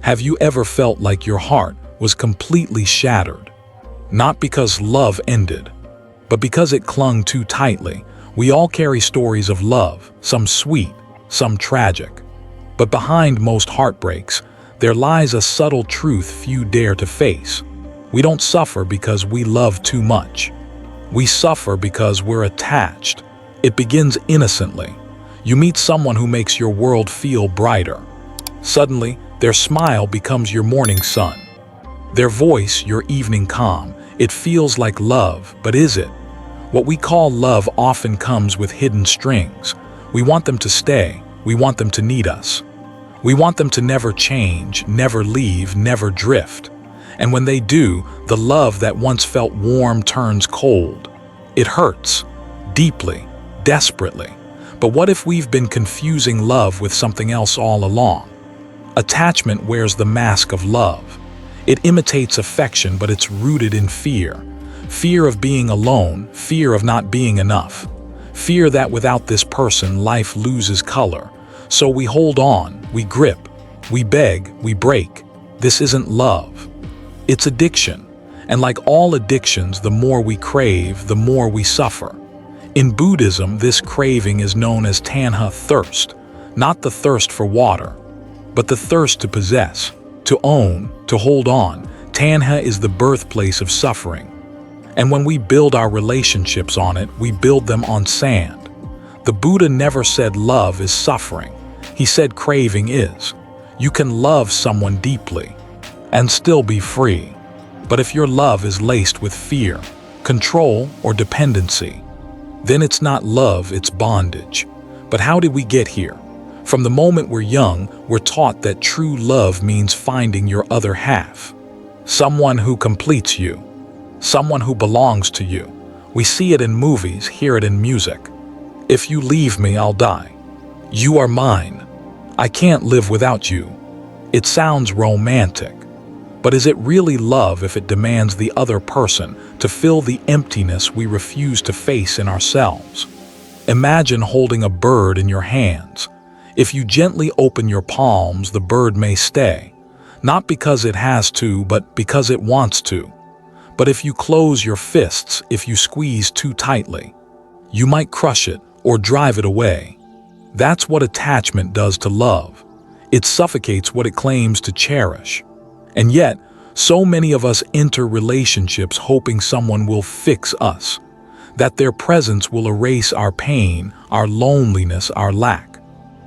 Have you ever felt like your heart was completely shattered? Not because love ended, but because it clung too tightly. We all carry stories of love, some sweet, some tragic. But behind most heartbreaks, there lies a subtle truth few dare to face. We don't suffer because we love too much. We suffer because we're attached. It begins innocently. You meet someone who makes your world feel brighter. Suddenly, their smile becomes your morning sun. Their voice, your evening calm. It feels like love, but is it? What we call love often comes with hidden strings. We want them to stay. We want them to need us. We want them to never change, never leave, never drift. And when they do, the love that once felt warm turns cold. It hurts, deeply, desperately. But what if we've been confusing love with something else all along? Attachment wears the mask of love. It imitates affection, but it's rooted in fear. Fear of being alone, fear of not being enough. Fear that without this person, life loses color. So we hold on, we grip, we beg, we break. This isn't love. It's addiction. And like all addictions, the more we crave, the more we suffer. In Buddhism, this craving is known as tanha, thirst. Not the thirst for water, but the thirst to possess, to own, to hold on. Tanha is the birthplace of suffering. And when we build our relationships on it, we build them on sand. The Buddha never said love is suffering. He said craving is. You can love someone deeply and still be free. But if your love is laced with fear, control, or dependency, then it's not love, it's bondage. But how did we get here? From the moment we're young, we're taught that true love means finding your other half. Someone who completes you. Someone who belongs to you. We see it in movies, hear it in music. If you leave me, I'll die. You are mine. I can't live without you. It sounds romantic. But is it really love if it demands the other person to fill the emptiness we refuse to face in ourselves? Imagine holding a bird in your hands. If you gently open your palms, the bird may stay. Not because it has to, but because it wants to. But if you close your fists, if you squeeze too tightly, you might crush it or drive it away. That's what attachment does to love. It suffocates what it claims to cherish. And yet, so many of us enter relationships hoping someone will fix us, that their presence will erase our pain, our loneliness, our lack.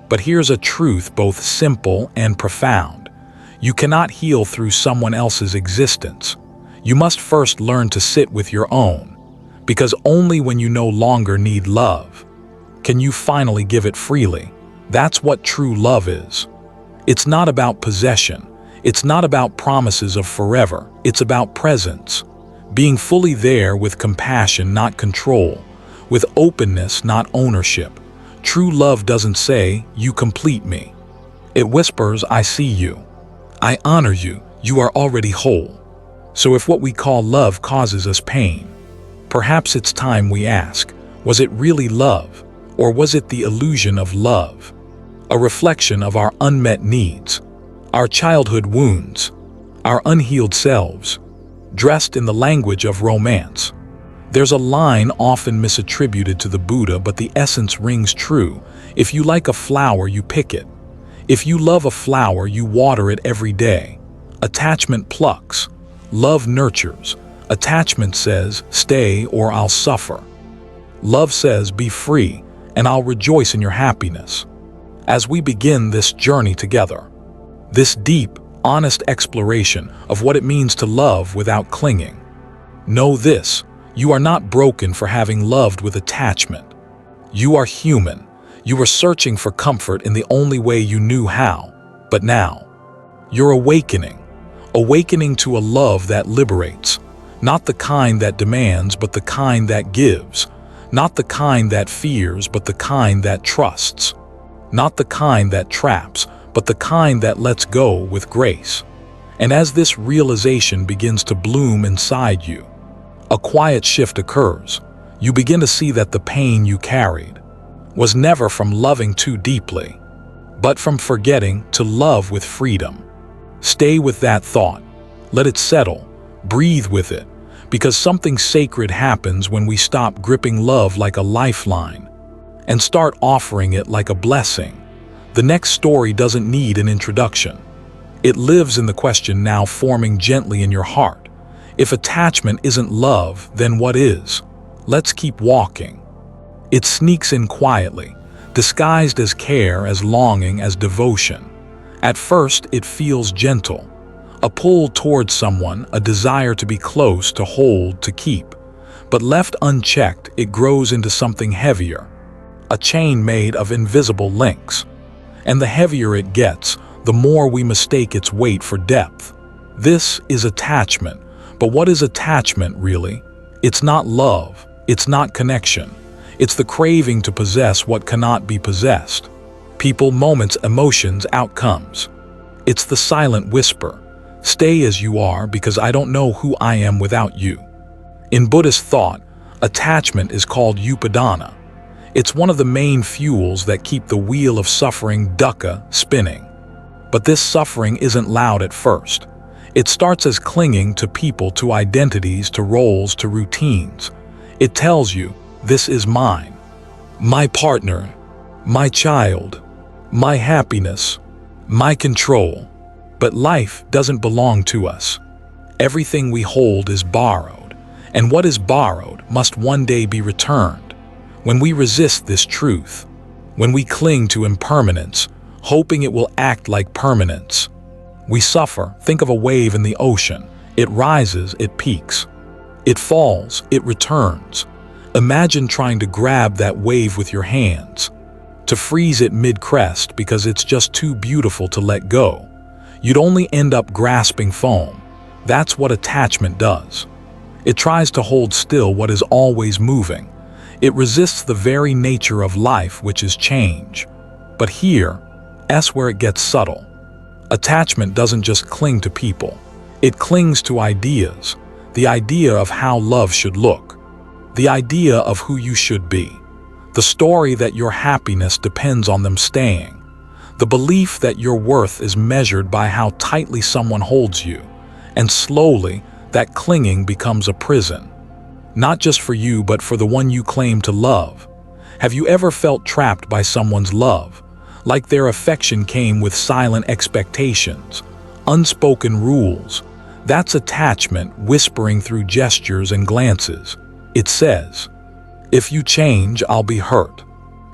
But here's a truth both simple and profound. You cannot heal through someone else's existence. You must first learn to sit with your own, because only when you no longer need love can you finally give it freely. That's what true love is. It's not about possession. It's not about promises of forever. It's about presence. Being fully there with compassion, not control. With openness, not ownership. True love doesn't say, "You complete me." It whispers, "I see you. I honor you. You are already whole." So if what we call love causes us pain, perhaps it's time we ask, was it really love, or was it the illusion of love? A reflection of our unmet needs, our childhood wounds, our unhealed selves, dressed in the language of romance. There's a line often misattributed to the Buddha, but the essence rings true. If you like a flower, you pick it. If you love a flower, you water it every day. Attachment plucks. Love nurtures. Attachment says, "Stay or I'll suffer." Love says, "Be free, and I'll rejoice in your happiness." As we begin this journey together, this deep, honest exploration of what it means to love without clinging, know this: you are not broken for having loved with attachment. You are human. You were searching for comfort in the only way you knew how. But now, you're awakening to a love that liberates, not the kind that demands, but the kind that gives, not the kind that fears, but the kind that trusts, not the kind that traps, but the kind that lets go with grace. And as this realization begins to bloom inside you, a quiet shift occurs. You begin to see that the pain you carried was never from loving too deeply, but from forgetting to love with freedom. Stay with that thought. Let it settle. Breathe with it. Because something sacred happens when we stop gripping love like a lifeline and start offering it like a blessing. The next story doesn't need an introduction. It lives in the question now forming gently in your heart. If attachment isn't love, then what is? Let's keep walking. It sneaks in quietly, disguised as care, as longing, as devotion. At first, it feels gentle. A pull towards someone, a desire to be close, to hold, to keep. But left unchecked, it grows into something heavier. A chain made of invisible links. And the heavier it gets, the more we mistake its weight for depth. This is attachment. But what is attachment really? It's not love. It's not connection. It's the craving to possess what cannot be possessed. People, moments, emotions, outcomes. It's the silent whisper. Stay as you are because I don't know who I am without you. In Buddhist thought, attachment is called upadana. It's one of the main fuels that keep the wheel of suffering, dukkha, spinning. But this suffering isn't loud at first. It starts as clinging to people, to identities, to roles, to routines. It tells you, this is mine, my partner, my child, my happiness, my control. But life doesn't belong to us. Everything we hold is borrowed, and what is borrowed must one day be returned. When we resist this truth, when we cling to impermanence, hoping it will act like permanence, we suffer. Think of a wave in the ocean. It rises, it peaks. It falls, it returns. Imagine trying to grab that wave with your hands, to freeze it mid-crest because it's just too beautiful to let go. You'd only end up grasping foam. That's what attachment does. It tries to hold still what is always moving. It resists the very nature of life, which is change. But here's where it gets subtle. Attachment doesn't just cling to people. It clings to ideas. The idea of how love should look. The idea of who you should be. The story that your happiness depends on them staying. The belief that your worth is measured by how tightly someone holds you. And slowly, that clinging becomes a prison. Not just for you, but for the one you claim to love. Have you ever felt trapped by someone's love? Like their affection came with silent expectations, unspoken rules. That's attachment whispering through gestures and glances. It says, if you change, I'll be hurt.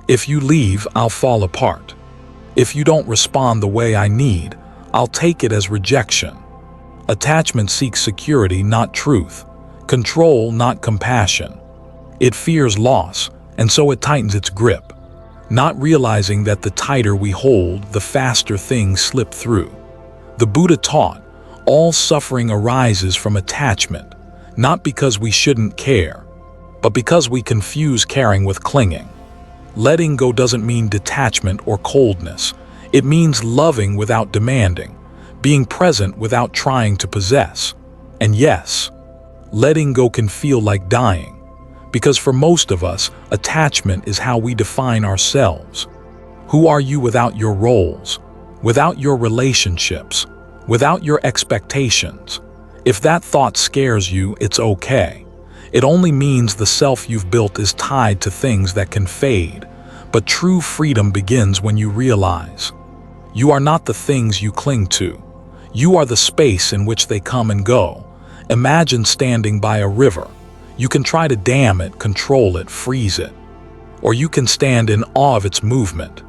If you leave, I'll fall apart. If you don't respond the way I need, I'll take it as rejection. Attachment seeks security, not truth. Control, not compassion. It fears loss, and so it tightens its grip. Not realizing that the tighter we hold, the faster things slip through. The Buddha taught, all suffering arises from attachment, not because we shouldn't care, but because we confuse caring with clinging. Letting go doesn't mean detachment or coldness. It means loving without demanding, being present without trying to possess. And yes, letting go can feel like dying. Because for most of us, attachment is how we define ourselves. Who are you without your roles, without your relationships, without your expectations? If that thought scares you, it's okay. It only means the self you've built is tied to things that can fade. But true freedom begins when you realize you are not the things you cling to. You are the space in which they come and go. Imagine standing by a river. You can try to dam it, control it, freeze it. Or you can stand in awe of its movement.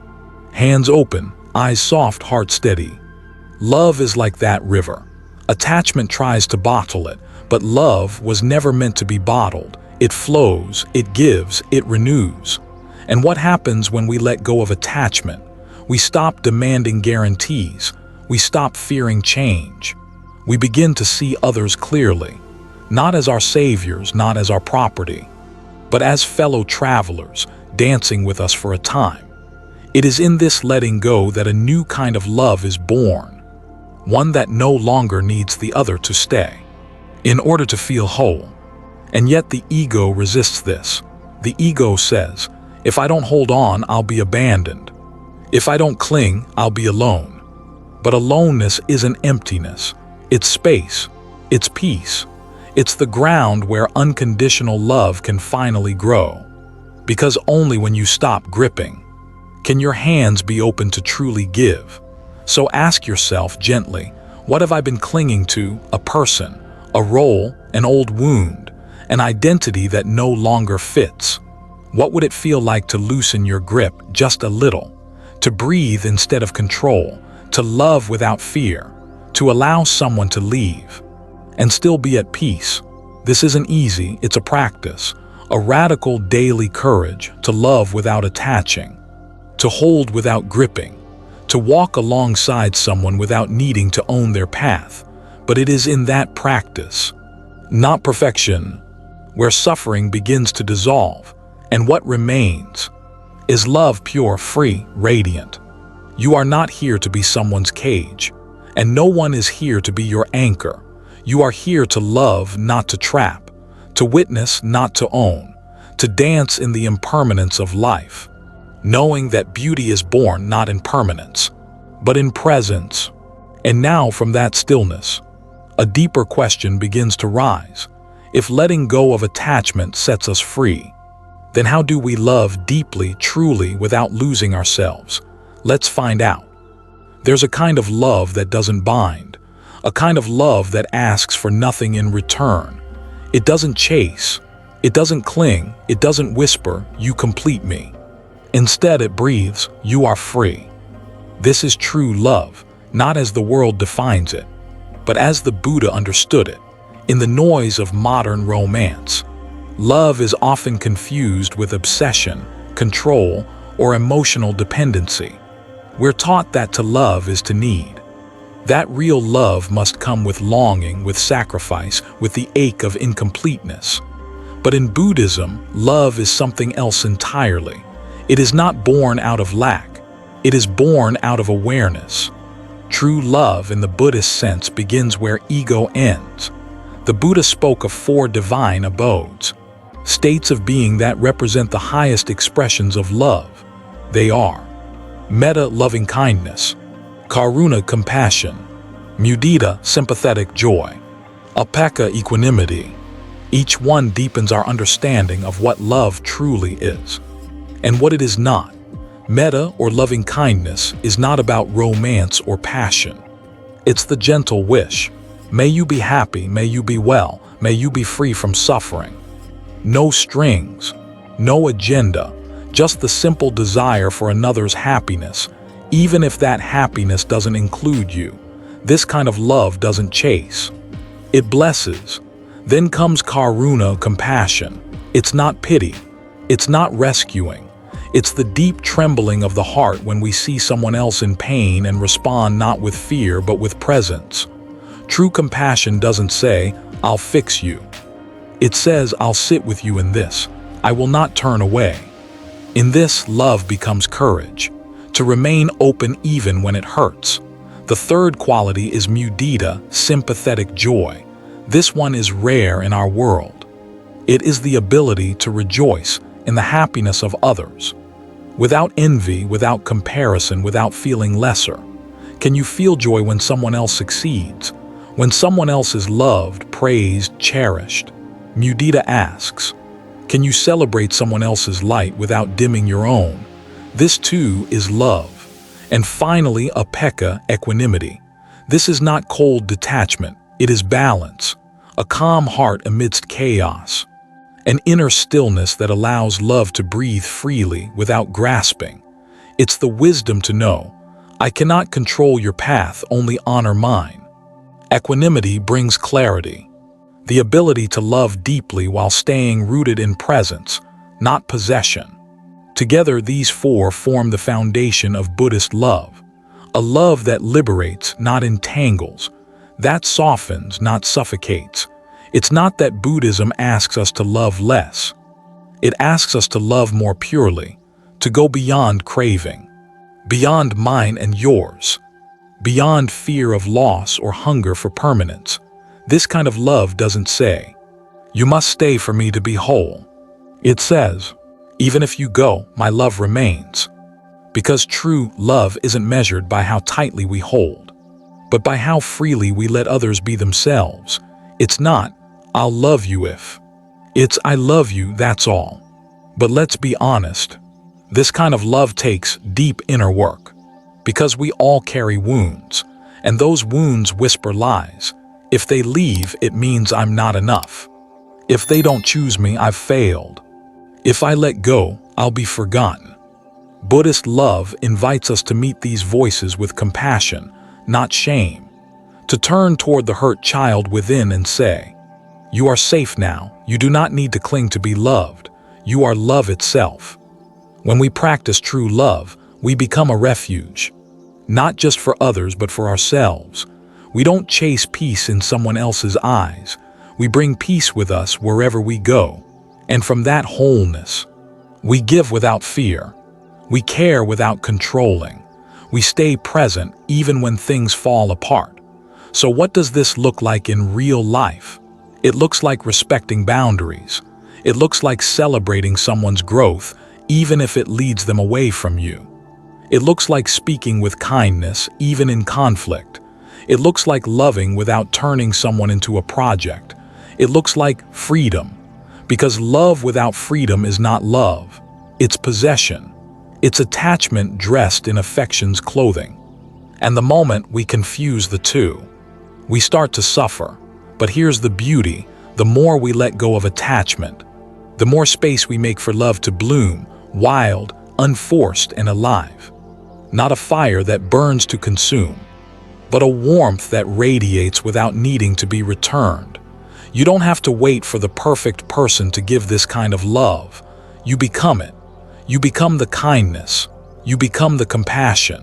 Hands open, eyes soft, heart steady. Love is like that river. Attachment tries to bottle it, but love was never meant to be bottled. It flows, it gives, it renews. And what happens when we let go of attachment? We stop demanding guarantees. We stop fearing change. We begin to see others clearly. Not as our saviors, not as our property, but as fellow travelers, dancing with us for a time. It is in this letting go that a new kind of love is born, one that no longer needs the other to stay, in order to feel whole. And yet the ego resists this. The ego says, if I don't hold on, I'll be abandoned. If I don't cling, I'll be alone. But aloneness isn't emptiness. It's space. It's peace. It's the ground where unconditional love can finally grow. Because only when you stop gripping can your hands be open to truly give. So ask yourself gently, what have I been clinging to? A person, a role, an old wound, an identity that no longer fits. What would it feel like to loosen your grip just a little? To breathe instead of control, to love without fear, to allow someone to leave, and still be at peace. This isn't easy, it's a practice, a radical daily courage to love without attaching, to hold without gripping, to walk alongside someone without needing to own their path. But it is in that practice, not perfection, where suffering begins to dissolve, and what remains is love, pure, free, radiant. You are not here to be someone's cage, and no one is here to be your anchor. You are here to love, not to trap, to witness, not to own, to dance in the impermanence of life, knowing that beauty is born not in permanence, but in presence. And now from that stillness, a deeper question begins to rise. If letting go of attachment sets us free, then how do we love deeply, truly, without losing ourselves? Let's find out. There's a kind of love that doesn't bind, a kind of love that asks for nothing in return. It doesn't chase, it doesn't cling, it doesn't whisper, "You complete me." Instead, it breathes, "You are free." This is true love, not as the world defines it, but as the Buddha understood it. In the noise of modern romance, love is often confused with obsession, control, or emotional dependency. We're taught that to love is to need. That real love must come with longing, with sacrifice, with the ache of incompleteness. But in Buddhism, love is something else entirely. It is not born out of lack. It is born out of awareness. True love in the Buddhist sense begins where ego ends. The Buddha spoke of 4 divine abodes, states of being that represent the highest expressions of love. They are metta, loving kindness; karuna, compassion; mudita, sympathetic joy; awaken, equanimity. Each one deepens our understanding of what love truly is and what it is not. Metta, or loving kindness, is not about romance or passion. It's the gentle wish. May you be happy, may you be well, may you be free from suffering. No strings, no agenda, just the simple desire for another's happiness, even if that happiness doesn't include you. This kind of love doesn't chase. It blesses. Then comes karuna, compassion. It's not pity. It's not rescuing. It's the deep trembling of the heart when we see someone else in pain and respond not with fear but with presence. True compassion doesn't say, "I'll fix you." It says, "I'll sit with you in this. I will not turn away." In this, love becomes courage, to remain open even when it hurts. The third quality is mudita, sympathetic joy. This one is rare in our world. It is the ability to rejoice in the happiness of others, without envy, without comparison, without feeling lesser. Can you feel joy when someone else succeeds? When someone else is loved, praised, cherished? Mudita asks, can you celebrate someone else's light without dimming your own? This too is love. And finally, awaken, equanimity. This is not cold detachment, it is balance, a calm heart amidst chaos, an inner stillness that allows love to breathe freely without grasping. It's the wisdom to know, I cannot control your path, only honor mine. Equanimity brings clarity, the ability to love deeply while staying rooted in presence, not possession. Together, these 4 form the foundation of Buddhist love, a love that liberates, not entangles, that softens, not suffocates. It's not that Buddhism asks us to love less. It asks us to love more purely, to go beyond craving, beyond mine and yours, beyond fear of loss or hunger for permanence. This kind of love doesn't say, you must stay for me to be whole. It says, even if you go, my love remains. Because true love isn't measured by how tightly we hold. but by how freely we let others be themselves. It's not, "I'll love you if." It's, "I love you, that's all." But let's be honest. This kind of love takes deep inner work. Because we all carry wounds, and those wounds whisper lies. If they leave, it means I'm not enough. If they don't choose me, I've failed. If I let go, I'll be forgotten. Buddhist love invites us to meet these voices with compassion, not shame. To turn toward the hurt child within and say, "You are safe now. You do not need to cling to be loved. You are love itself." When we practice true love, we become a refuge. Not just for others, but for ourselves. We don't chase peace in someone else's eyes. We bring peace with us wherever we go. And from that wholeness, we give without fear. We care without controlling. We stay present even when things fall apart. So what does this look like in real life? It looks like respecting boundaries. It looks like celebrating someone's growth, even if it leads them away from you. It looks like speaking with kindness, even in conflict. It looks like loving without turning someone into a project. It looks like freedom, because love without freedom is not love. It's possession. It's attachment dressed in affection's clothing. And the moment we confuse the two, we start to suffer. But here's the beauty: the more we let go of attachment, the more space we make for love to bloom, wild, unforced, and alive. Not a fire that burns to consume, but a warmth that radiates without needing to be returned. You don't have to wait for the perfect person to give this kind of love. You become it. You become the kindness. You become the compassion.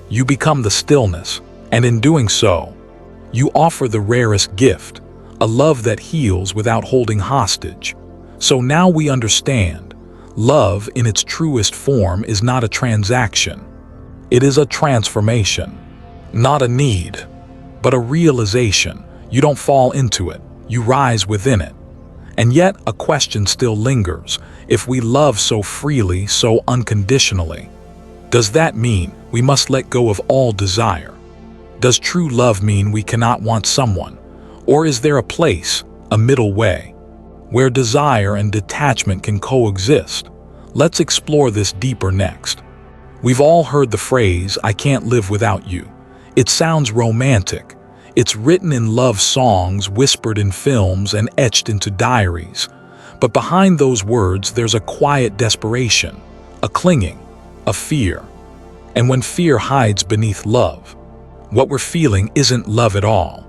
You become the stillness. And in doing so, you offer the rarest gift, a love that heals without holding hostage. So now we understand, love in its truest form is not a transaction. It is a transformation. Not a need, but a realization. You don't fall into it. You rise within it. And yet a question still lingers. If we love so freely, so unconditionally, does that mean we must let go of all desire? Does true love mean we cannot want someone? Or is there a place, a middle way, where desire and detachment can coexist? Let's explore this deeper next. We've all heard the phrase, "I can't live without you." It sounds romantic. It's written in love songs, whispered in films, and etched into diaries. But behind those words, there's a quiet desperation, a clinging, a fear. And when fear hides beneath love, what we're feeling isn't love at all.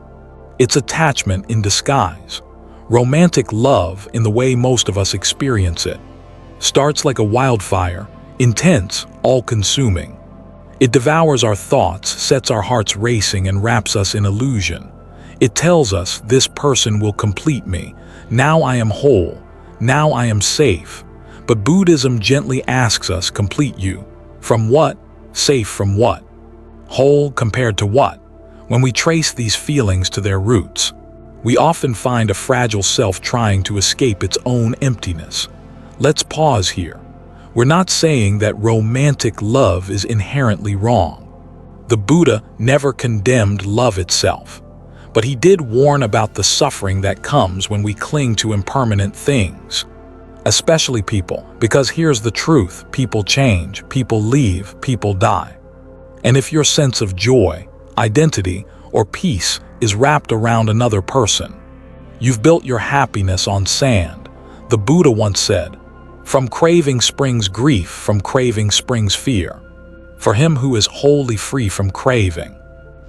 It's attachment in disguise. Romantic love, in the way most of us experience it, starts like a wildfire, intense, all-consuming. It devours our thoughts, sets our hearts racing, and wraps us in illusion. It tells us, this person will complete me. Now I am whole. Now I am safe. But Buddhism gently asks us, complete you. From what? Safe from what? Whole compared to what? When we trace these feelings to their roots, we often find a fragile self trying to escape its own emptiness. Let's pause here. We're not saying that romantic love is inherently wrong. The Buddha never condemned love itself, but he did warn about the suffering that comes when we cling to impermanent things, especially people, because here's the truth: people change, people leave, people die. And if your sense of joy, identity, or peace is wrapped around another person, you've built your happiness on sand. The Buddha once said, "From craving springs grief, from craving springs fear. For him who is wholly free from craving,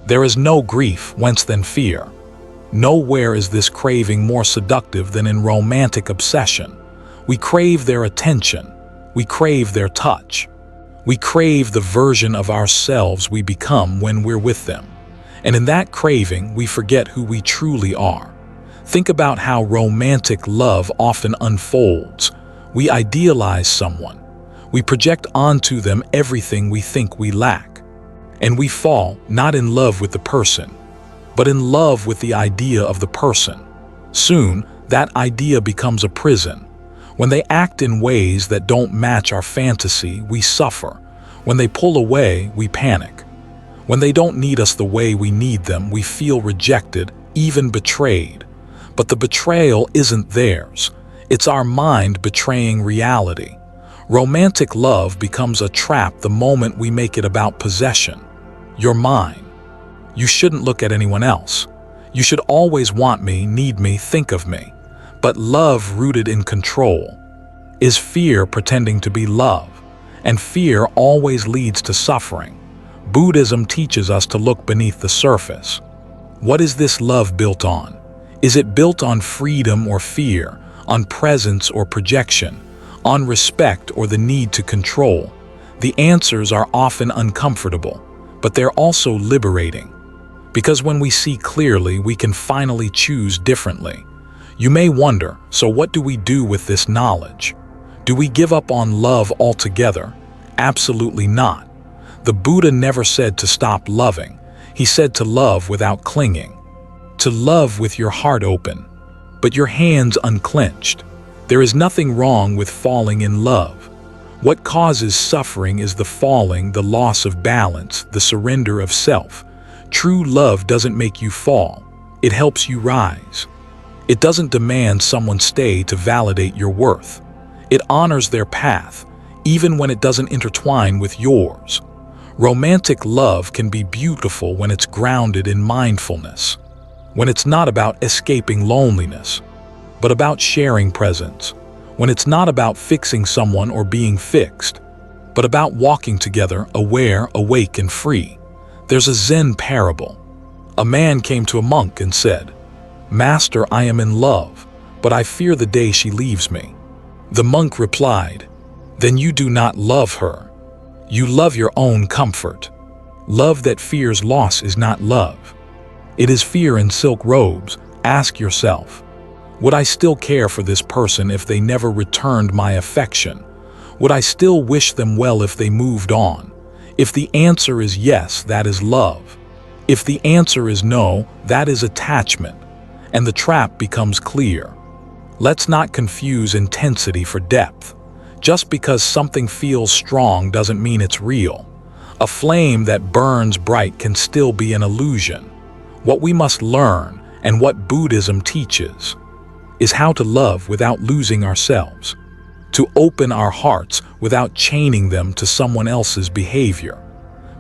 there is no grief, whence then fear." Nowhere is this craving more seductive than in romantic obsession. We crave their attention. We crave their touch. We crave the version of ourselves we become when we're with them. And in that craving, we forget who we truly are. Think about how romantic love often unfolds. We idealize someone. We project onto them everything we think we lack. And we fall not in love with the person, but in love with the idea of the person. Soon, that idea becomes a prison. When they act in ways that don't match our fantasy, we suffer. When they pull away, we panic. When they don't need us the way we need them, we feel rejected, even betrayed. But the betrayal isn't theirs. It's our mind betraying reality. Romantic love becomes a trap the moment we make it about possession. You're mine. You shouldn't look at anyone else. You should always want me, need me, think of me. But love rooted in control is fear pretending to be love, and fear always leads to suffering. Buddhism teaches us to look beneath the surface. What is this love built on? Is it built on freedom or fear, on presence or projection, on respect or the need to control? The answers are often uncomfortable, but they're also liberating. Because when we see clearly, we can finally choose differently. You may wonder, so what do we do with this knowledge? Do we give up on love altogether? Absolutely not. The Buddha never said to stop loving. He said to love without clinging, to love with your heart open, but your hands unclenched. There is nothing wrong with falling in love. What causes suffering is the falling, the loss of balance, the surrender of self. True love doesn't make you fall. It helps you rise. It doesn't demand someone stay to validate your worth. It honors their path, even when it doesn't intertwine with yours. Romantic love can be beautiful when it's grounded in mindfulness, when it's not about escaping loneliness, but about sharing presence, when it's not about fixing someone or being fixed, but about walking together, aware, awake, and free. There's a Zen parable. A man came to a monk and said, "Master, I am in love, but I fear the day she leaves me." The monk replied, "Then you do not love her. You love your own comfort. Love that fears loss is not love. It is fear in silk robes. Ask yourself, would I still care for this person if they never returned my affection? Would I still wish them well if they moved on? If the answer is yes, that is love. If the answer is no, that is attachment, and the trap becomes clear. Let's not confuse intensity for depth. Just because something feels strong doesn't mean it's real. A flame that burns bright can still be an illusion. What we must learn, and what Buddhism teaches, is how to love without losing ourselves, to open our hearts without chaining them to someone else's behavior.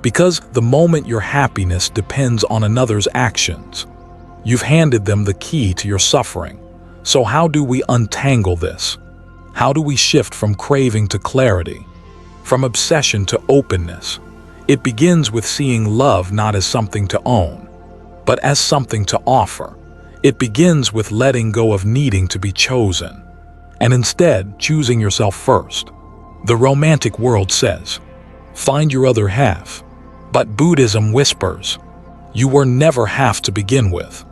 Because the moment your happiness depends on another's actions, you've handed them the key to your suffering. So how do we untangle this? How do we shift from craving to clarity, from obsession to openness? It begins with seeing love not as something to own, but as something to offer. It begins with letting go of needing to be chosen, and instead choosing yourself first. The romantic world says, "Find your other half." But Buddhism whispers, "You were never half to begin with."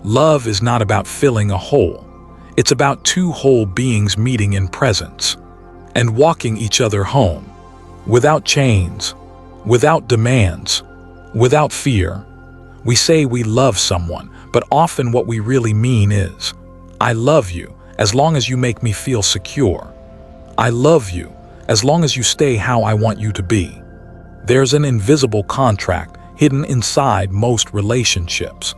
Love is not about filling a hole. It's about two whole beings meeting in presence and walking each other home, without chains, without demands, without fear. We say we love someone, but often what we really mean is, "I love you as long as you make me feel secure. I love you as long as you stay how I want you to be." There's an invisible contract hidden inside most relationships.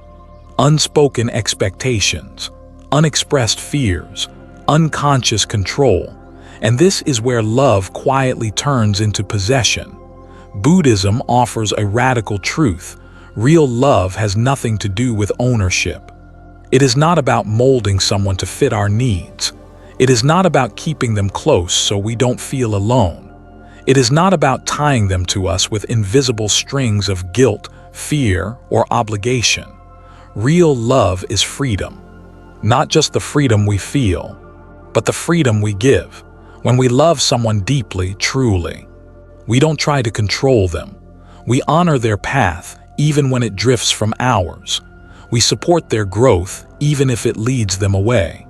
Unspoken expectations, unexpressed fears, unconscious control, and this is where love quietly turns into possession. Buddhism offers a radical truth. Real love has nothing to do with ownership. It is not about molding someone to fit our needs. It is not about keeping them close so we don't feel alone. It is not about tying them to us with invisible strings of guilt, fear, or obligation. Real love is freedom. Not just the freedom we feel, but the freedom we give. When we love someone deeply, truly, we don't try to control them. We honor their path, even when it drifts from ours. We support their growth, even if it leads them away.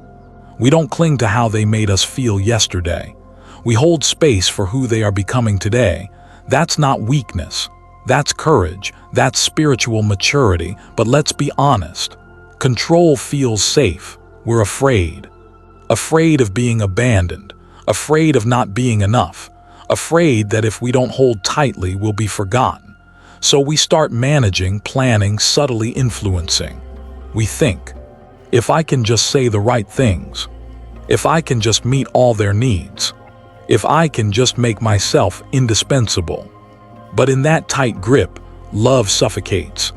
We don't cling to how they made us feel yesterday. We hold space for who they are becoming today. That's not weakness. That's courage. That's spiritual maturity. But let's be honest. Control feels safe. We're afraid. Afraid of being abandoned. Afraid of not being enough. Afraid that if we don't hold tightly, we'll be forgotten. So we start managing, planning, subtly influencing. We think, if I can just say the right things, if I can just meet all their needs, if I can just make myself indispensable. But in that tight grip, love suffocates.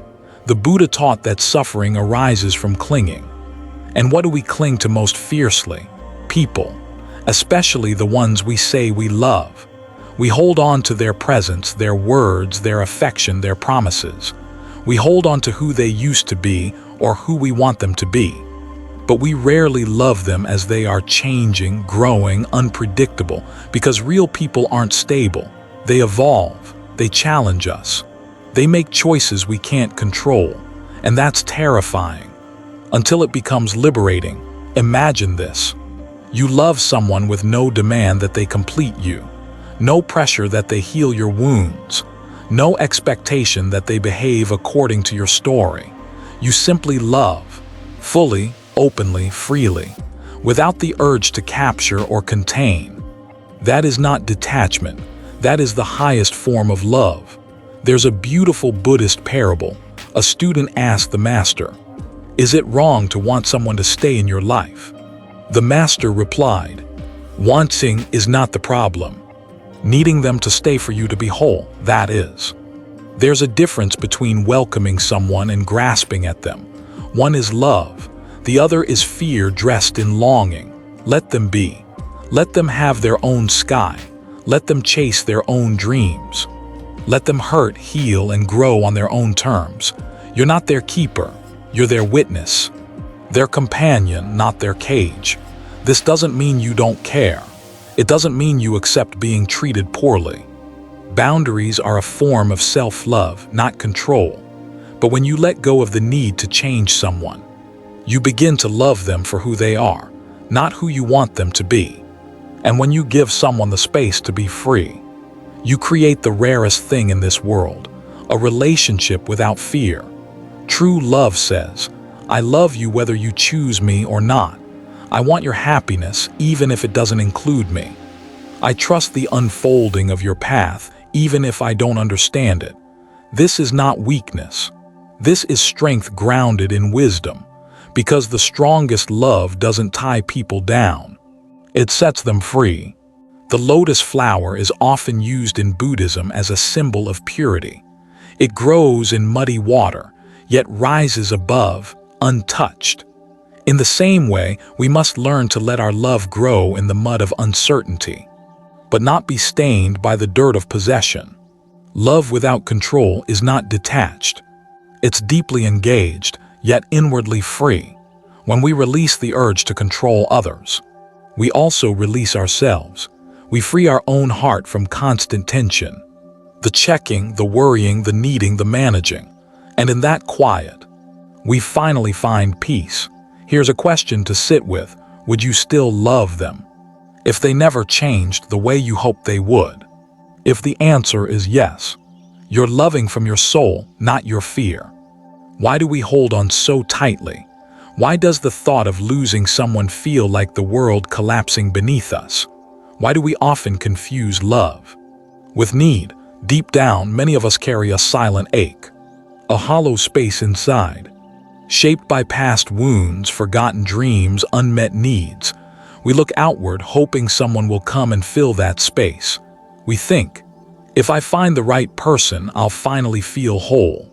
The Buddha taught that suffering arises from clinging. And what do we cling to most fiercely? People, especially the ones we say we love. We hold on to their presence, their words, their affection, their promises. We hold on to who they used to be or who we want them to be. But we rarely love them as they are changing, growing, unpredictable, because real people aren't stable. They evolve, they challenge us. They make choices we can't control, and that's terrifying. Until it becomes liberating. Imagine this. You love someone with no demand that they complete you. No pressure that they heal your wounds. No expectation that they behave according to your story. You simply love, fully, openly, freely, without the urge to capture or contain. That is not detachment. That is the highest form of love. There's a beautiful Buddhist parable. A student asked the master, "Is it wrong to want someone to stay in your life?" The master replied, "Wanting is not the problem. Needing them to stay for you to be whole, that is." There's a difference between welcoming someone and grasping at them. One is love, the other is fear dressed in longing. Let them be. Let them have their own sky. Let them chase their own dreams. Let them hurt, heal, and grow on their own terms. You're not their keeper, you're their witness. Their companion, not their cage. This doesn't mean you don't care. It doesn't mean you accept being treated poorly. Boundaries are a form of self-love, not control. But when you let go of the need to change someone, you begin to love them for who they are, not who you want them to be. And when you give someone the space to be free, you create the rarest thing in this world, a relationship without fear. True love says, "I love you whether you choose me or not. I want your happiness even if it doesn't include me. I trust the unfolding of your path even if I don't understand it." This is not weakness. This is strength grounded in wisdom, because the strongest love doesn't tie people down. It sets them free. The lotus flower is often used in Buddhism as a symbol of purity. It grows in muddy water, yet rises above, untouched. In the same way, we must learn to let our love grow in the mud of uncertainty, but not be stained by the dirt of possession. Love without control is not detached. It's deeply engaged, yet inwardly free. When we release the urge to control others, we also release ourselves. We free our own heart from constant tension. The checking, the worrying, the needing, the managing. And in that quiet, we finally find peace. Here's a question to sit with. Would you still love them if they never changed the way you hoped they would? If the answer is yes, you're loving from your soul, not your fear. Why do we hold on so tightly? Why does the thought of losing someone feel like the world collapsing beneath us? Why do we often confuse love with need? Deep down, many of us carry a silent ache, a hollow space inside, shaped by past wounds, forgotten dreams, unmet needs. We look outward, hoping someone will come and fill that space. We think, if I find the right person, I'll finally feel whole.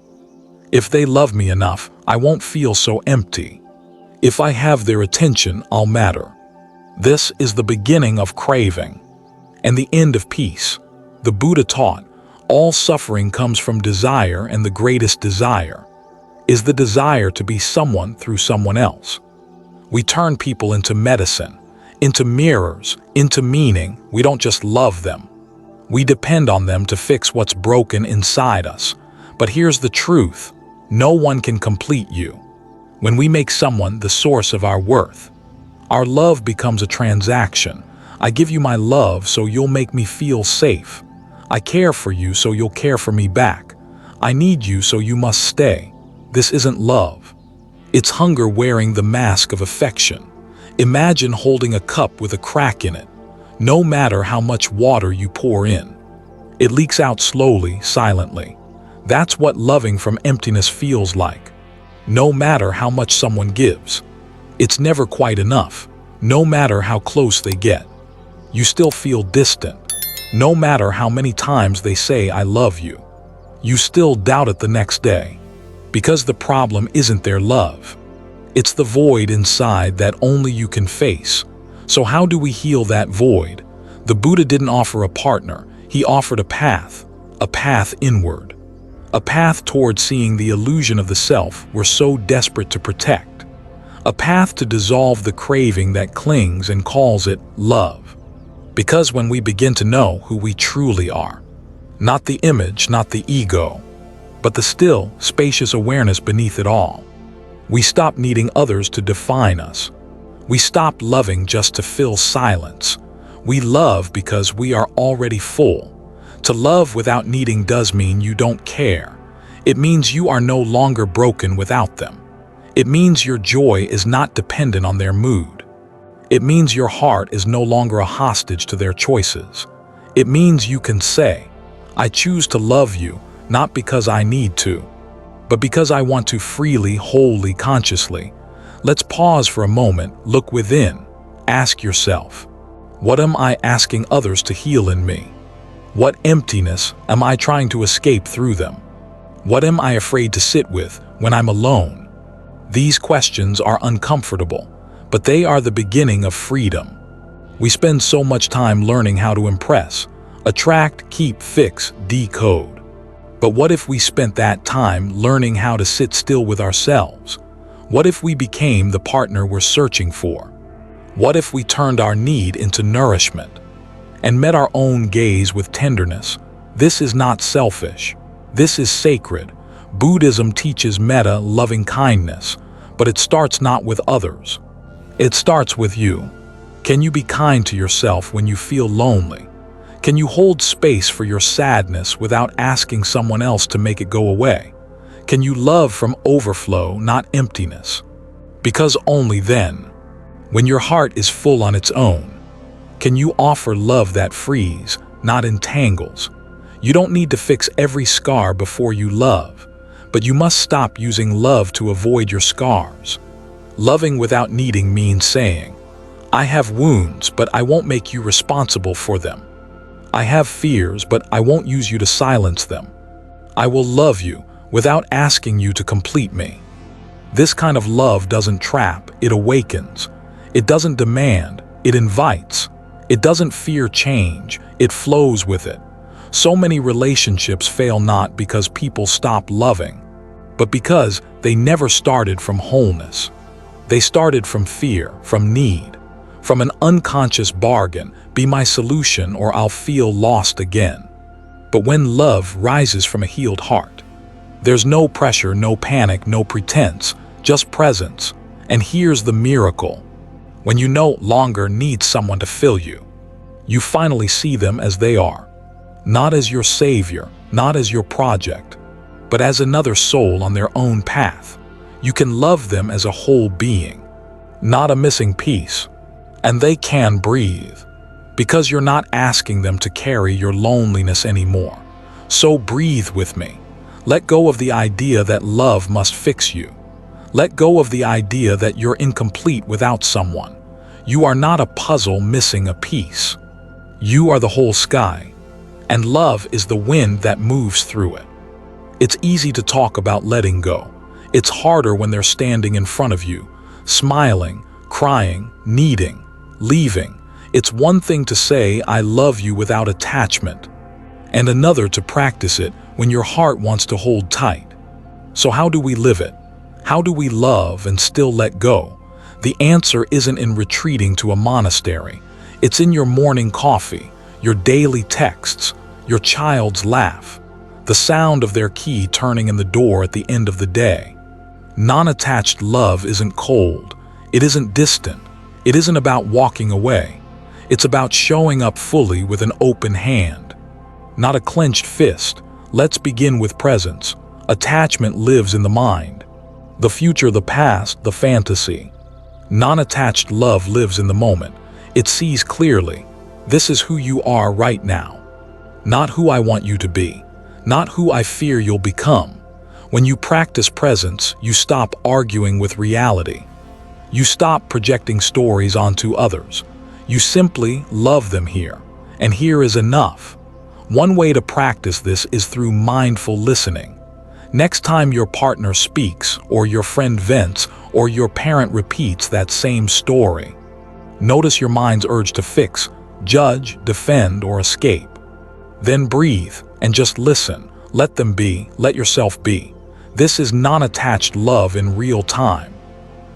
If they love me enough, I won't feel so empty. If I have their attention, I'll matter. This is the beginning of craving and the end of peace. The Buddha taught, all suffering comes from desire, and the greatest desire is the desire to be someone through someone else. We turn people into medicine, into mirrors, into meaning. We don't just love them. We depend on them to fix what's broken inside us. But here's the truth. No one can complete you. When we make someone the source of our worth, our love becomes a transaction. I give you my love so you'll make me feel safe. I care for you so you'll care for me back. I need you so you must stay. This isn't love. It's hunger wearing the mask of affection. Imagine holding a cup with a crack in it. No matter how much water you pour in, it leaks out slowly, silently. That's what loving from emptiness feels like. No matter how much someone gives, it's never quite enough. No matter how close they get, you still feel distant. No matter how many times they say I love you, you still doubt it the next day. Because the problem isn't their love. It's the void inside that only you can face. So how do we heal that void? The Buddha didn't offer a partner, he offered a path inward. A path toward seeing the illusion of the self we're so desperate to protect. A path to dissolve the craving that clings and calls it love. Because when we begin to know who we truly are, not the image, not the ego, but the still, spacious awareness beneath it all, we stop needing others to define us. We stop loving just to fill silence. We love because we are already full. To love without needing does mean you don't care. It means you are no longer broken without them. It means your joy is not dependent on their mood. It means your heart is no longer a hostage to their choices. It means you can say, I choose to love you, not because I need to, but because I want to freely, wholly, consciously. Let's pause for a moment, look within, ask yourself, what am I asking others to heal in me? What emptiness am I trying to escape through them? What am I afraid to sit with when I'm alone? These questions are uncomfortable, but they are the beginning of freedom. We spend so much time learning how to impress, attract, keep, fix, decode. But what if we spent that time learning how to sit still with ourselves? What if we became the partner we're searching for? What if we turned our need into nourishment and met our own gaze with tenderness? This is not selfish. This is sacred. Buddhism teaches metta, loving kindness, but it starts not with others. It starts with you. Can you be kind to yourself when you feel lonely? Can you hold space for your sadness without asking someone else to make it go away? Can you love from overflow, not emptiness? Because only then, when your heart is full on its own, can you offer love that frees, not entangles. You don't need to fix every scar before you love, but you must stop using love to avoid your scars. Loving without needing means saying, I have wounds, but I won't make you responsible for them. I have fears, but I won't use you to silence them. I will love you without asking you to complete me. This kind of love doesn't trap, it awakens. It doesn't demand, it invites. It doesn't fear change, it flows with it. So many relationships fail not because people stop loving, but because they never started from wholeness. They started from fear, from need, from an unconscious bargain, be my solution or I'll feel lost again. But when love rises from a healed heart, there's no pressure, no panic, no pretense, just presence. And here's the miracle. When you no longer need someone to fill you, you finally see them as they are. Not as your savior, not as your project, but as another soul on their own path. You can love them as a whole being, not a missing piece. And they can breathe, because you're not asking them to carry your loneliness anymore. So breathe with me. Let go of the idea that love must fix you. Let go of the idea that you're incomplete without someone. You are not a puzzle missing a piece. You are the whole sky, and love is the wind that moves through it. It's easy to talk about letting go. It's harder when they're standing in front of you, smiling, crying, needing, leaving. It's one thing to say, I love you without attachment, and another to practice it when your heart wants to hold tight. So how do we live it? How do we love and still let go? The answer isn't in retreating to a monastery. It's in your morning coffee, your daily texts, your child's laugh, the sound of their key turning in the door at the end of the day. Non-attached love isn't cold. It isn't distant. It isn't about walking away. It's about showing up fully with an open hand, not a clenched fist. Let's begin with presence. Attachment lives in the mind. The future, the past, the fantasy. Non-attached love lives in the moment. It sees clearly. This is who you are right now, not who I want you to be. not who I fear you'll become. When you practice presence, you stop arguing with reality. You stop projecting stories onto others. You simply love them here, and here is enough. One way to practice this is through mindful listening. Next time your partner speaks, or your friend vents, or your parent repeats that same story, notice your mind's urge to fix, judge, defend, or escape. Then breathe and just listen. Let them be, let yourself be. This is non-attached love in real time.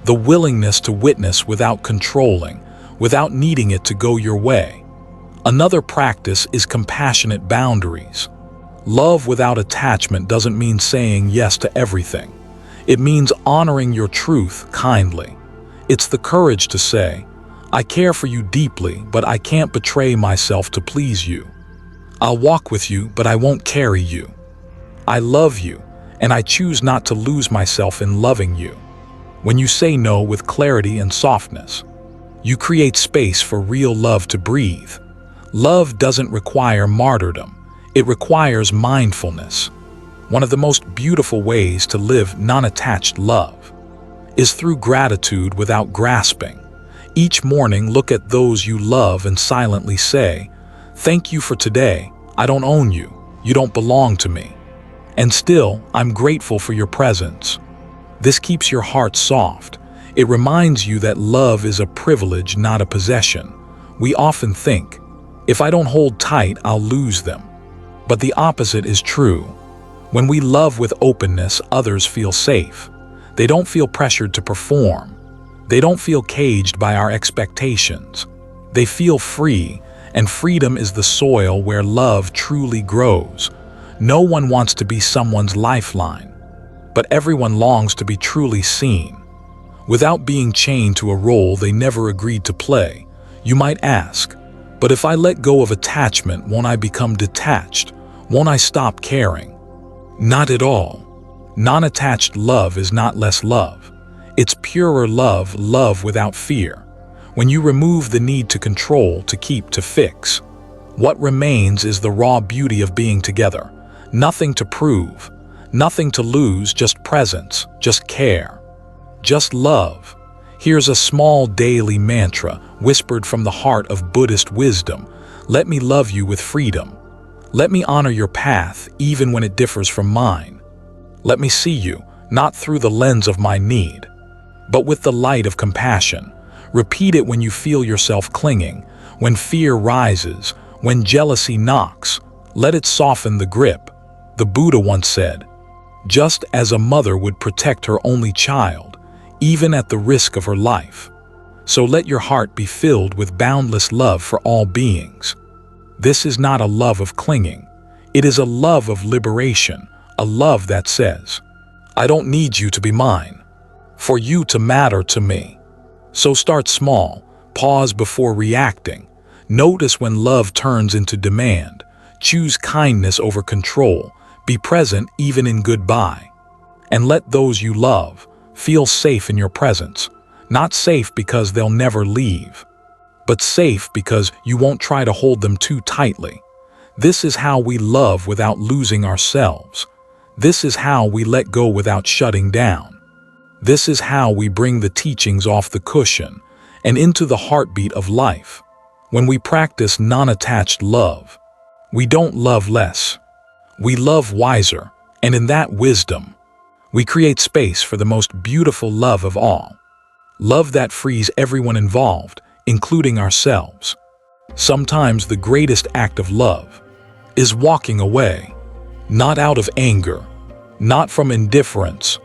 The willingness to witness without controlling, without needing it to go your way. Another practice is compassionate boundaries. Love without attachment doesn't mean saying yes to everything. It means honoring your truth kindly. It's the courage to say, I care for you deeply, but I can't betray myself to please you. I'll walk with you, but I won't carry you. I love you, and I choose not to lose myself in loving you. When you say no with clarity and softness, you create space for real love to breathe. Love doesn't require martyrdom. It requires mindfulness. One of the most beautiful ways to live non-attached love is through gratitude without grasping. Each morning, look at those you love and silently say, thank you for today. I don't own you. You don't belong to me. And still, I'm grateful for your presence. This keeps your heart soft. It reminds you that love is a privilege, not a possession. We often think, if I don't hold tight, I'll lose them. But the opposite is true. When we love with openness, others feel safe. They don't feel pressured to perform. They don't feel caged by our expectations. They feel free, and freedom is the soil where love truly grows. No one wants to be someone's lifeline, but everyone longs to be truly seen. Without being chained to a role they never agreed to play, you might ask, but if I let go of attachment, won't I become detached? Won't I stop caring? Not at all. Non-attached love is not less love. It's purer love, love without fear. When you remove the need to control, to keep, to fix, what remains is the raw beauty of being together. Nothing to prove, nothing to lose, just presence, just care, just love. Here's a small daily mantra whispered from the heart of Buddhist wisdom. Let me love you with freedom. Let me honor your path even when it differs from mine. Let me see you, not through the lens of my need, but with the light of compassion. Repeat it when you feel yourself clinging, when fear rises, when jealousy knocks. Let it soften the grip. The Buddha once said, just as a mother would protect her only child, even at the risk of her life, so let your heart be filled with boundless love for all beings. This is not a love of clinging. It is a love of liberation, a love that says, I don't need you to be mine, for you to matter to me. So start small, pause before reacting. Notice when love turns into demand. Choose kindness over control. Be present even in goodbye. And let those you love feel safe in your presence. Not safe because they'll never leave, but safe because you won't try to hold them too tightly. This is how we love without losing ourselves. This is how we let go without shutting down. This is how we bring the teachings off the cushion and into the heartbeat of life. When we practice non-attached love, we don't love less. We love wiser, and in that wisdom, we create space for the most beautiful love of all. Love that frees everyone involved, including ourselves. Sometimes the greatest act of love is walking away, not out of anger, not from indifference,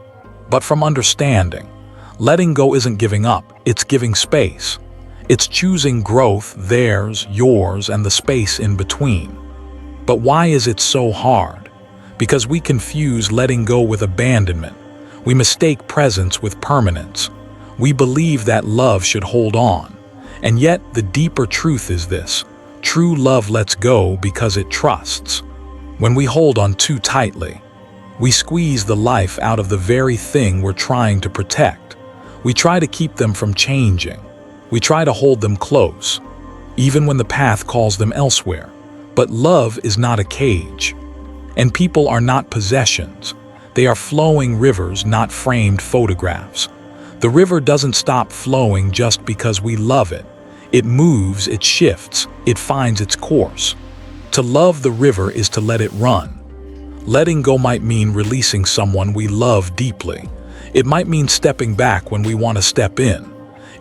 but from understanding. Letting go isn't giving up, it's giving space. It's choosing growth, theirs, yours, and the space in between. But why is it so hard? Because we confuse letting go with abandonment. We mistake presence with permanence. We believe that love should hold on. And yet, the deeper truth is this: true love lets go because it trusts. When we hold on too tightly, we squeeze the life out of the very thing we're trying to protect. We try to keep them from changing. We try to hold them close, even when the path calls them elsewhere. But love is not a cage. And people are not possessions. They are flowing rivers, not framed photographs. The river doesn't stop flowing just because we love it. It moves, it shifts, it finds its course. To love the river is to let it run. Letting go might mean releasing someone we love deeply. It might mean stepping back when we want to step in.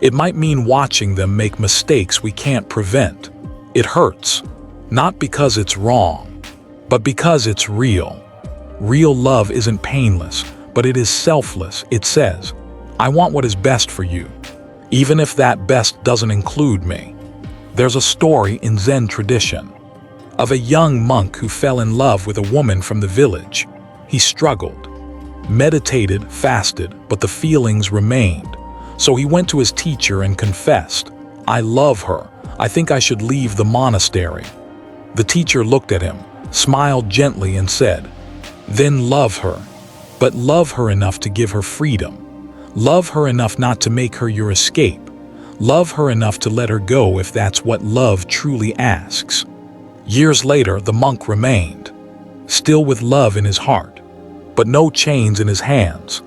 It might mean watching them make mistakes we can't prevent. It hurts, not because it's wrong, but because it's real. Real love isn't painless, but it is selfless. It says, I want what is best for you, even if that best doesn't include me. There's a story in Zen tradition of a young monk who fell in love with a woman from the village. He struggled, meditated, fasted, but the feelings remained. So he went to his teacher and confessed, I love her. I think I should leave the monastery. The teacher looked at him, smiled gently and said, then love her, but love her enough to give her freedom. Love her enough not to make her your escape. Love her enough to let her go if that's what love truly asks. Years later, the monk remained, still with love in his heart, but no chains in his hands.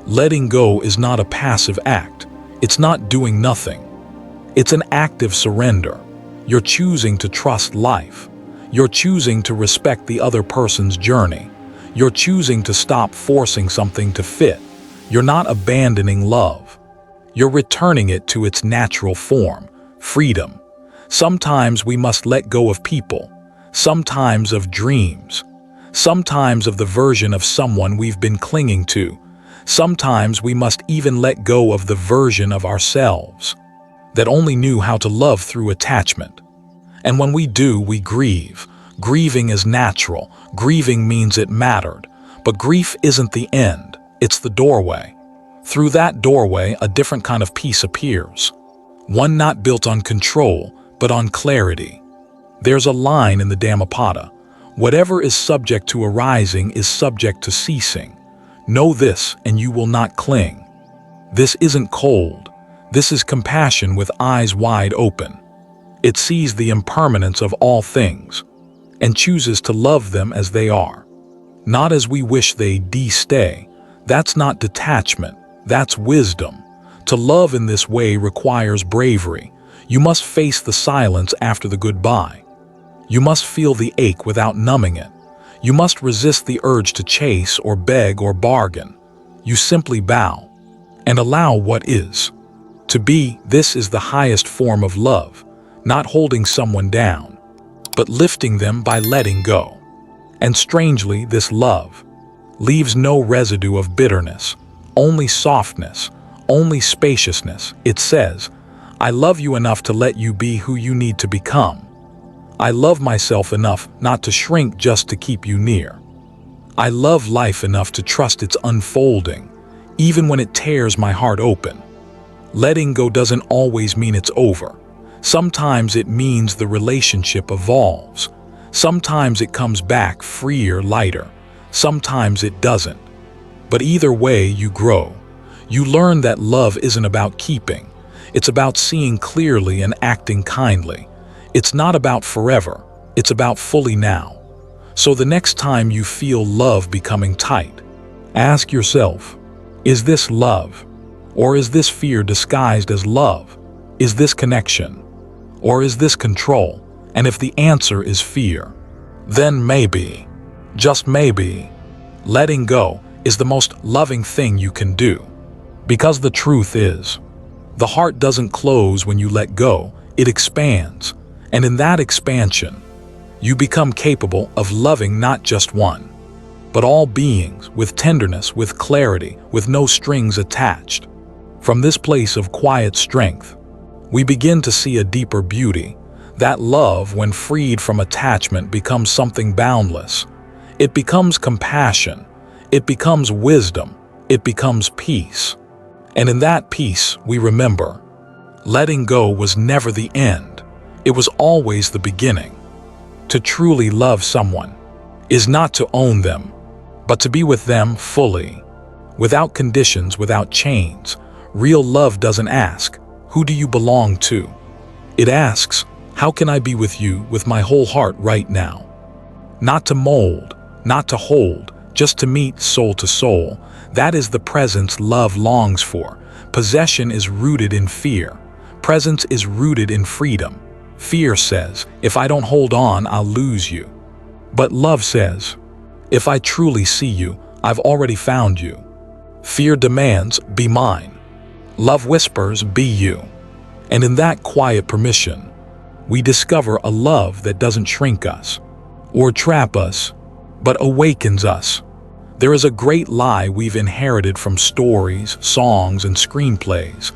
Letting go is not a passive act. It's not doing nothing. It's an active surrender. You're choosing to trust life. You're choosing to respect the other person's journey. You're choosing to stop forcing something to fit. You're not abandoning love. You're returning it to its natural form, freedom. Sometimes we must let go of people, sometimes of dreams, sometimes of the version of someone we've been clinging to. Sometimes we must even let go of the version of ourselves that only knew how to love through attachment. And when we do, we grieve. Grieving is natural. Grieving means it mattered. But grief isn't the end. It's the doorway. Through that doorway, a different kind of peace appears. One not built on control, but on clarity. There's a line in the Dhammapada. Whatever is subject to arising is subject to ceasing. Know this, and you will not cling. This isn't cold. This is compassion with eyes wide open. It sees the impermanence of all things and chooses to love them as they are, not as we wish they stay. That's not detachment, that's wisdom. To love in this way requires bravery. You must face the silence after the goodbye. You must feel the ache without numbing it. You must resist the urge to chase or beg or bargain. You simply bow and allow what is. To be, this is the highest form of love, not holding someone down, but lifting them by letting go. And strangely, this love leaves no residue of bitterness, only softness, only spaciousness. It says, I love you enough to let you be who you need to become. I love myself enough not to shrink just to keep you near. I love life enough to trust its unfolding, even when it tears my heart open. Letting go doesn't always mean it's over. Sometimes it means the relationship evolves. Sometimes it comes back freer, lighter. Sometimes it doesn't. But either way, you grow. You learn that love isn't about keeping. It's about seeing clearly and acting kindly. It's not about forever. It's about fully now. So the next time you feel love becoming tight, ask yourself, is this love? Or is this fear disguised as love? Is this connection? Or is this control? And if the answer is fear, then maybe, just maybe, letting go is the most loving thing you can do. Because the truth is, the heart doesn't close when you let go, it expands. And in that expansion, you become capable of loving not just one, but all beings with tenderness, with clarity, with no strings attached. From this place of quiet strength, we begin to see a deeper beauty. That love, when freed from attachment, becomes something boundless. It becomes compassion. It becomes wisdom. It becomes peace. And in that peace, we remember, letting go was never the end. It was always the beginning. To truly love someone is not to own them, but to be with them fully, without conditions, without chains. Real love doesn't ask, who do you belong to? It asks, how can I be with you with my whole heart right now? Not to mold, not to hold, just to meet soul to soul. That is the presence love longs for. Possession is rooted in fear. Presence is rooted in freedom. Fear says, if I don't hold on, I'll lose you. But love says, if I truly see you, I've already found you. Fear demands, be mine. Love whispers, be you. And in that quiet permission, we discover a love that doesn't shrink us or trap us, but awakens us. There is a great lie we've inherited from stories, songs, and screenplays,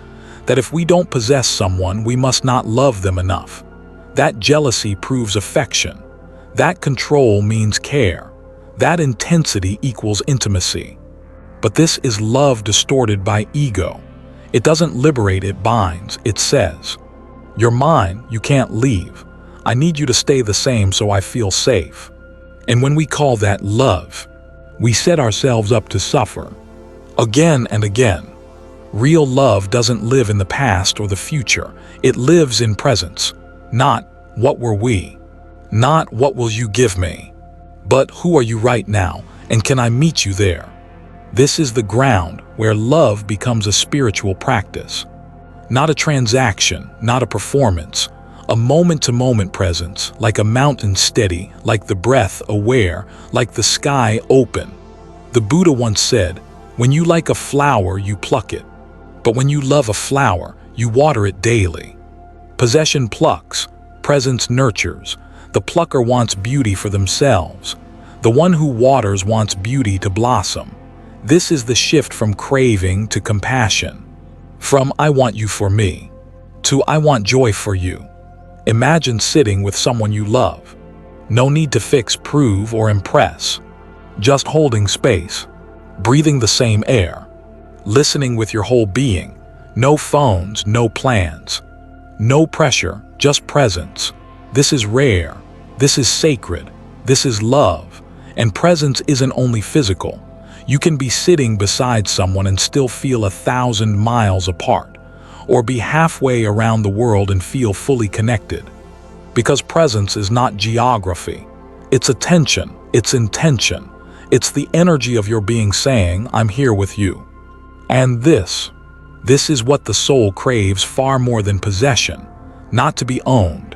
that if we don't possess someone, we must not love them enough. That jealousy proves affection. That control means care. That intensity equals intimacy. But this is love distorted by ego. It doesn't liberate, it binds. It says, you're mine, you can't leave. I need you to stay the same so I feel safe. And when we call that love, we set ourselves up to suffer. Again and again. Real love doesn't live in the past or the future. It lives in presence. Not, what were we? Not, what will you give me? But, who are you right now, and can I meet you there? This is the ground where love becomes a spiritual practice. Not a transaction, not a performance. A moment-to-moment presence, like a mountain steady, like the breath aware, like the sky open. The Buddha once said, when you like a flower, you pluck it. But when you love a flower, you water it daily. Possession plucks, presence nurtures. The plucker wants beauty for themselves. The one who waters wants beauty to blossom. This is the shift from craving to compassion. From I want you for me, to I want joy for you. Imagine sitting with someone you love. No need to fix, prove, or impress. Just holding space, breathing the same air, listening with your whole being. No phones, no plans. No pressure, just presence. This is rare. This is sacred. This is love. And presence isn't only physical. You can be sitting beside someone and still feel 1,000 miles apart, or be halfway around the world and feel fully connected. Because presence is not geography. It's attention, it's intention. It's the energy of your being saying, I'm here with you. And this is what the soul craves far more than possession. Not to be owned,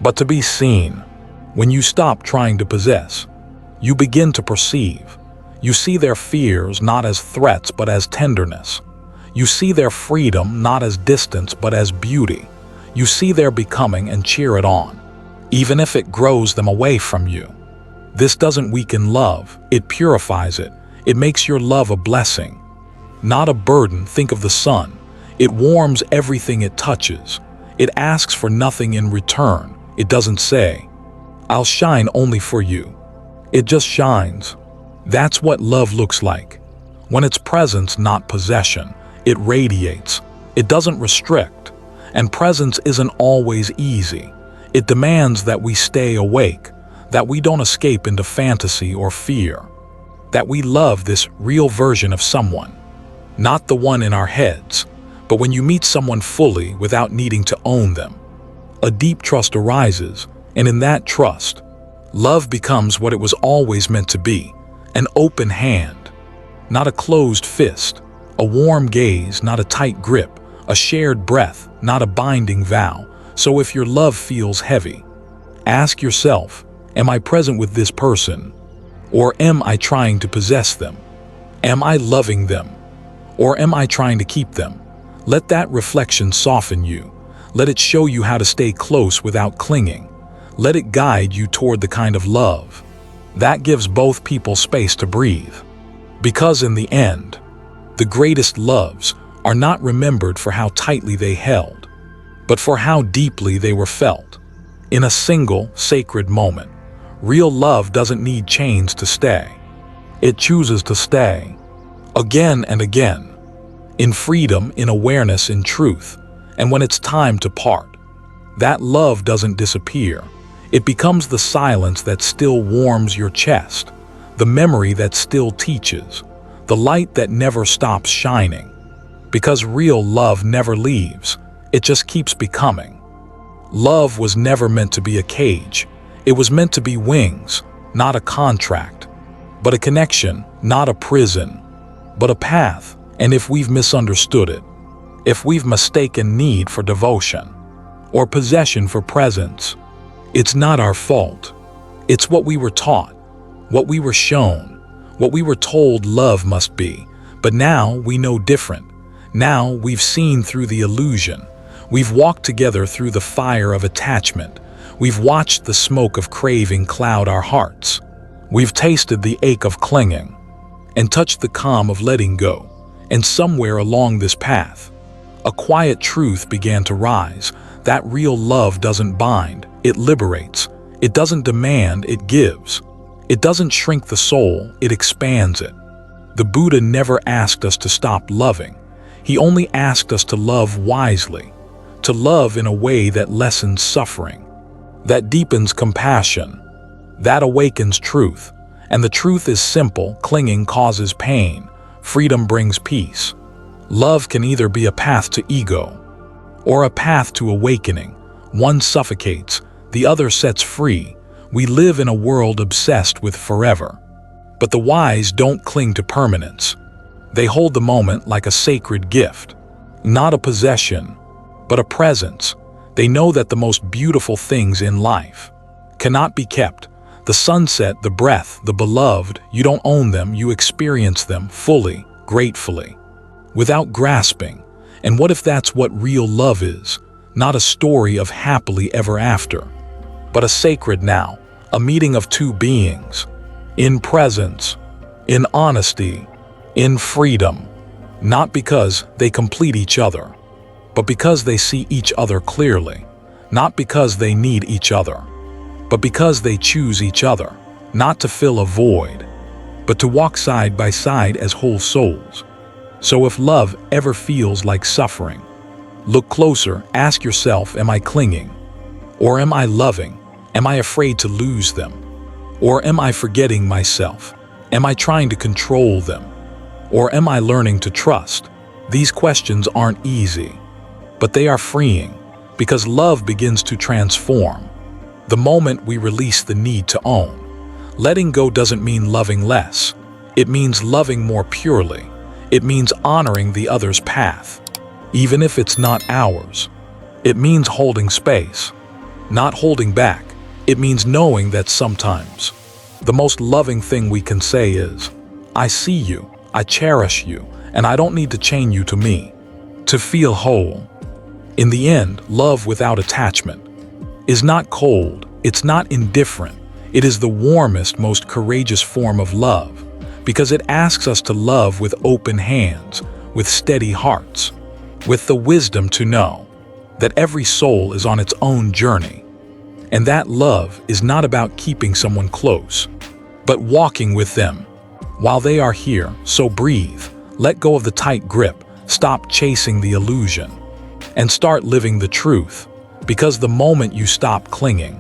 but to be seen. When you stop trying to possess, you begin to perceive. You see their fears not as threats but as tenderness. You see their freedom not as distance but as beauty. You see their becoming and cheer it on, even if it grows them away from you. This doesn't weaken love, it purifies it. It makes your love a blessing, not a burden. Think of the sun. It warms everything it touches. It asks for nothing in return. It doesn't say, I'll shine only for you. It just shines. That's what love looks like. When it's presence, not possession, it radiates. It doesn't restrict. And presence isn't always easy. It demands that we stay awake, that we don't escape into fantasy or fear, that we love this real version of someone, not the one in our heads, but when you meet someone fully without needing to own them, a deep trust arises, and in that trust, love becomes what it was always meant to be. An open hand, not a closed fist, a warm gaze, not a tight grip, a shared breath, not a binding vow. So if your love feels heavy, ask yourself, am I present with this person? Or am I trying to possess them? Am I loving them? Or am I trying to keep them? Let that reflection soften you. Let it show you how to stay close without clinging. Let it guide you toward the kind of love that gives both people space to breathe. Because in the end, the greatest loves are not remembered for how tightly they held, but for how deeply they were felt. In a single, sacred moment, real love doesn't need chains to stay. It chooses to stay. Again and again. In freedom, in awareness, in truth. And when it's time to part, that love doesn't disappear. It becomes the silence that still warms your chest, the memory that still teaches, the light that never stops shining. Because real love never leaves, it just keeps becoming. Love was never meant to be a cage. It was meant to be wings, not a contract. but a connection, not a prison, but a path. And if we've misunderstood it, if we've mistaken need for devotion or possession for presence, it's not our fault. It's what we were taught, what we were shown, what we were told love must be. But now we know different. Now we've seen through the illusion. We've walked together through the fire of attachment. We've watched the smoke of craving cloud our hearts. We've tasted the ache of clinging and touched the calm of letting go. And somewhere along this path, a quiet truth began to rise, that real love doesn't bind, it liberates. It doesn't demand, it gives. It doesn't shrink the soul, it expands it. The Buddha never asked us to stop loving. He only asked us to love wisely, to love in a way that lessens suffering, that deepens compassion, that awakens truth. And the truth is simple: clinging causes pain, freedom brings peace. Love can either be a path to ego or a path to awakening. One suffocates, the other sets free. We live in a world obsessed with forever. But the wise don't cling to permanence. They hold the moment like a sacred gift, not a possession, but a presence. They know that the most beautiful things in life cannot be kept. The sunset, the breath, the beloved, you don't own them, you experience them fully, gratefully, without grasping. And what if that's what real love is? Not a story of happily ever after, but a sacred now, a meeting of two beings, in presence, in honesty, in freedom, not because they complete each other, but because they see each other clearly, not because they need each other, but because they choose each other, not to fill a void, but to walk side by side as whole souls. So if love ever feels like suffering, look closer, ask yourself, am I clinging? Or am I loving? Am I afraid to lose them? Or am I forgetting myself? Am I trying to control them? Or am I learning to trust? These questions aren't easy, but they are freeing, because love begins to transform the moment we release the need to own. Letting go doesn't mean loving less. It means loving more purely. It means honoring the other's path, even if it's not ours. It means holding space, not holding back. It means knowing that sometimes the most loving thing we can say is, I see you, I cherish you, and I don't need to chain you to me to feel whole. In the end, love without attachment is not cold, it's not indifferent. It is the warmest, most courageous form of love, because it asks us to love with open hands, with steady hearts, with the wisdom to know that every soul is on its own journey. And that love is not about keeping someone close, but walking with them while they are here. So breathe, let go of the tight grip, stop chasing the illusion, and start living the truth. Because the moment you stop clinging,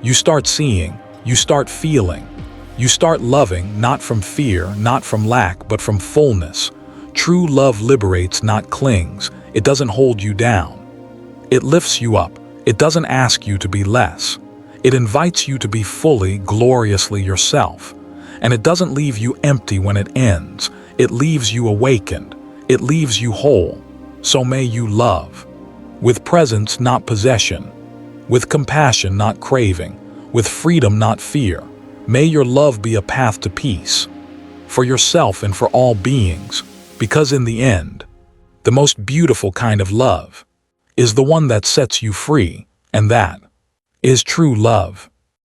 you start seeing, you start feeling, you start loving, not from fear, not from lack, but from fullness. True love liberates, not clings. It doesn't hold you down. It lifts you up. It doesn't ask you to be less. It invites you to be fully, gloriously yourself. And it doesn't leave you empty when it ends. It leaves you awakened. It leaves you whole. So may you love with presence, not possession, with compassion, not craving, with freedom, not fear. May your love be a path to peace, for yourself and for all beings, because in the end, the most beautiful kind of love is the one that sets you free, and that is true love.